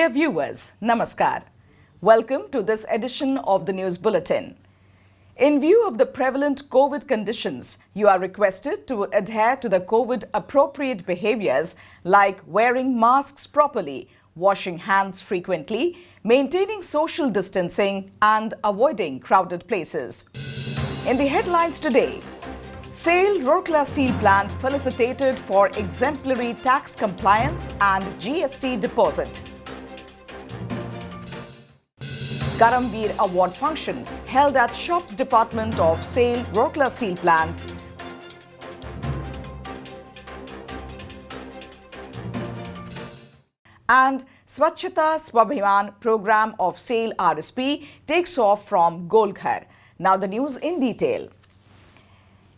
Dear viewers, Namaskar. Welcome to this edition of the News Bulletin. In view of the prevalent COVID conditions, you are requested to adhere to the COVID-appropriate behaviors like wearing masks properly, washing hands frequently, maintaining social distancing and avoiding crowded places. In the headlines today, SAIL Rourkela Steel Plant felicitated for exemplary tax compliance and GST deposit. Karamveer Award function held at Shops Department of SAIL Rourkela Steel Plant. And Swachhata Swabhiman program of SAIL RSP takes off from Golghar. Now the news in detail.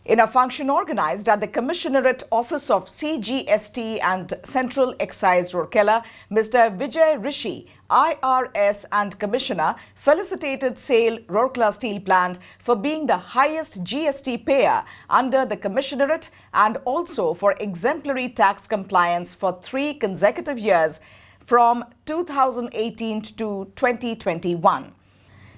In a function organized at the Commissionerate Office of CGST and Central Excise Rourkela, Mr. Vijay Rishi, IRS and Commissioner, felicitated SAIL Rourkela Steel Plant for being the highest GST payer under the Commissionerate and also for exemplary tax compliance for 3 consecutive years from 2018 to 2021.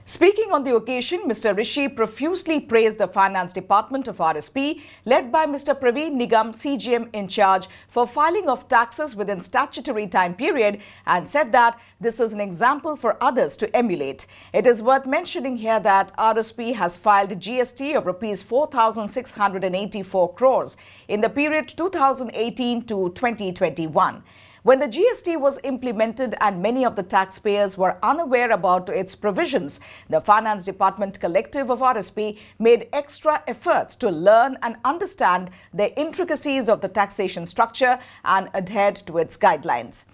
Speaking on the occasion, Mr. Rishi profusely praised the Finance Department of RSP, led by Mr. Praveen Nigam, CGM in charge, for filing of taxes within statutory time period and said that this is an example for others to emulate. It is worth mentioning here that RSP has filed GST of Rs 4,684 crores in the period 2018 to 2021. When the GST was implemented and many of the taxpayers were unaware about its provisions, the Finance Department Collective of RSP made extra efforts to learn and understand the intricacies of the taxation structure and adhered to its guidelines.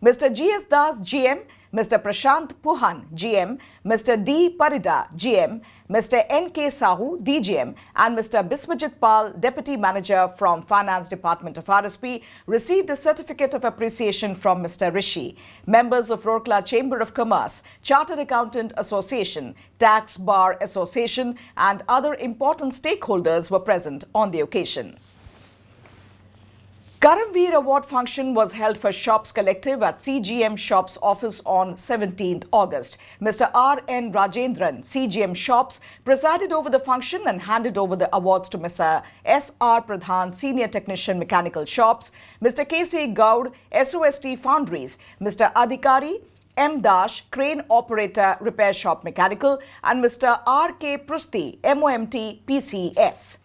Mr. G.S. Das, GM, Mr. Prashant Puhan, GM, Mr. D. Parida, GM, Mr. N.K. Sahu, DGM, and Mr. Biswajit Pal, Deputy Manager from Finance Department of RSP, received a certificate of appreciation from Mr. Rishi. Members of Rourkela Chamber of Commerce, Chartered Accountant Association, Tax Bar Association, and other important stakeholders were present on the occasion. Karamveer Award function was held for Shops Collective at CGM Shops office on 17th August. Mr. R.N. Rajendran, CGM Shops, presided over the function and handed over the awards to Mr. S.R. Pradhan, Senior Technician Mechanical Shops, Mr. K.C. Gaud, SOST Foundries, Mr. Adhikari, M. Dash, Crane Operator Repair Shop Mechanical, and Mr. R.K. Prusti, MOMT PCS.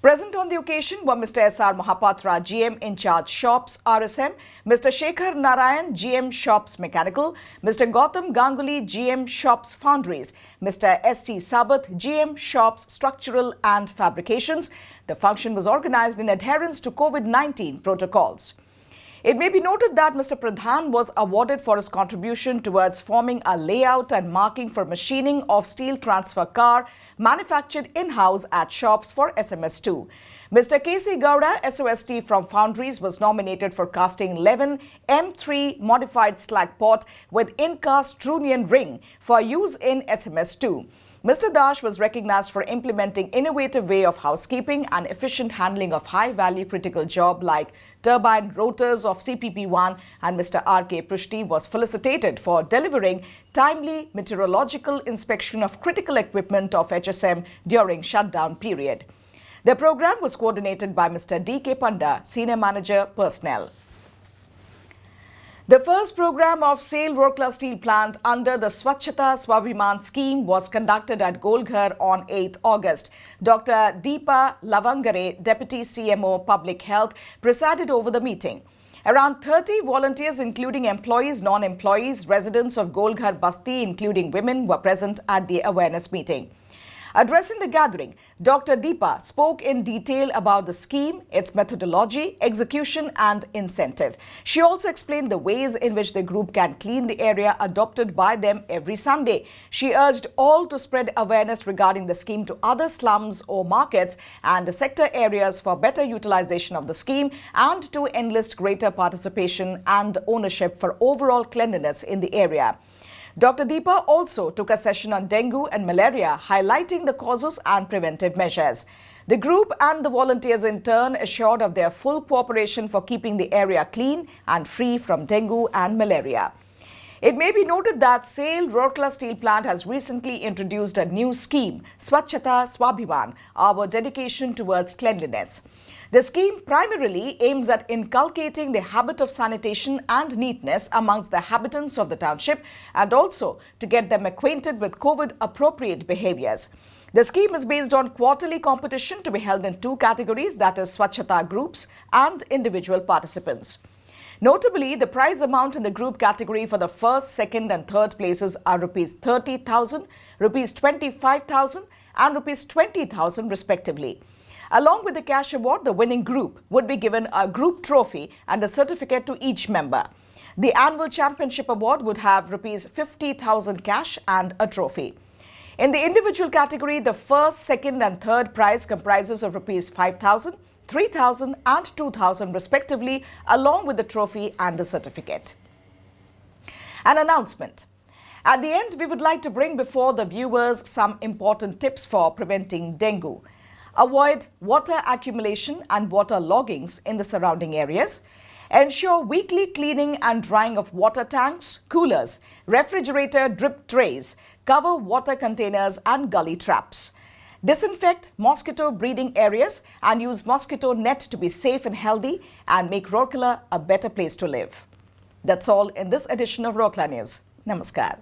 Present on the occasion were Mr. S.R. Mahapatra, GM in charge Shops RSM, Mr. Shekhar Narayan, GM Shops Mechanical, Mr. Gautam Ganguly, GM Shops Foundries, Mr. S.T. Sabath, GM Shops Structural and Fabrications. The function was organized in adherence to COVID-19 protocols. It may be noted that Mr. Pradhan was awarded for his contribution towards forming a layout and marking for machining of steel transfer car manufactured in-house at Shops for SMS2. Mr. K.C. Gowda, SOST from Foundries, was nominated for casting 11 M3 modified slag pot with in-cast trunnion ring for use in SMS2. Mr. Dash was recognized for implementing innovative way of housekeeping and efficient handling of high-value critical job like turbine rotors of CPP1, and Mr. R.K. Prusti was felicitated for delivering timely meteorological inspection of critical equipment of HSM during shutdown period. The program was coordinated by Mr. D.K. Panda, Senior Manager Personnel. The first program of SAIL Rourkela Steel Plant under the Swachhata Swabhiman scheme was conducted at Golghar on 8th August. Dr. Deepa Lavangare, Deputy CMO Public Health, presided over the meeting. Around 30 volunteers, including employees, non-employees, residents of Golghar Basti, including women, were present at the awareness meeting. Addressing the gathering, Dr. Deepa spoke in detail about the scheme, its methodology, execution and incentive. She also explained the ways in which the group can clean the area adopted by them every Sunday. She urged all to spread awareness regarding the scheme to other slums or markets and sector areas for better utilization of the scheme and to enlist greater participation and ownership for overall cleanliness in the area. Dr. Deepa also took a session on dengue and malaria, highlighting the causes and preventive measures. The group and the volunteers in turn assured of their full cooperation for keeping the area clean and free from dengue and malaria. It may be noted that SAIL Rourkela Steel Plant has recently introduced a new scheme, Swachhata Swabhiman, our dedication towards cleanliness. The scheme primarily aims at inculcating the habit of sanitation and neatness amongst the inhabitants of the township and also to get them acquainted with COVID-appropriate behaviors. The scheme is based on quarterly competition to be held in two categories, that is Swachhata groups and individual participants. Notably, the prize amount in the group category for the first, second and third places are Rs 30,000, Rs 25,000 and Rs 20,000 respectively. Along with the cash award, the winning group would be given a group trophy and a certificate to each member. The annual championship award would have Rs 50,000 cash and a trophy. In the individual category, the first, second and third prize comprises of Rs 5,000, 3,000 and 2,000 respectively, along with the trophy and a certificate. An announcement. At the end, we would like to bring before the viewers some important tips for preventing dengue. Avoid water accumulation and water loggings in the surrounding areas. Ensure weekly cleaning and drying of water tanks, coolers, refrigerator drip trays, cover water containers and gully traps. Disinfect mosquito breeding areas and use mosquito net to be safe and healthy and make Rourkela a better place to live. That's all in this edition of Rourkela News. Namaskar.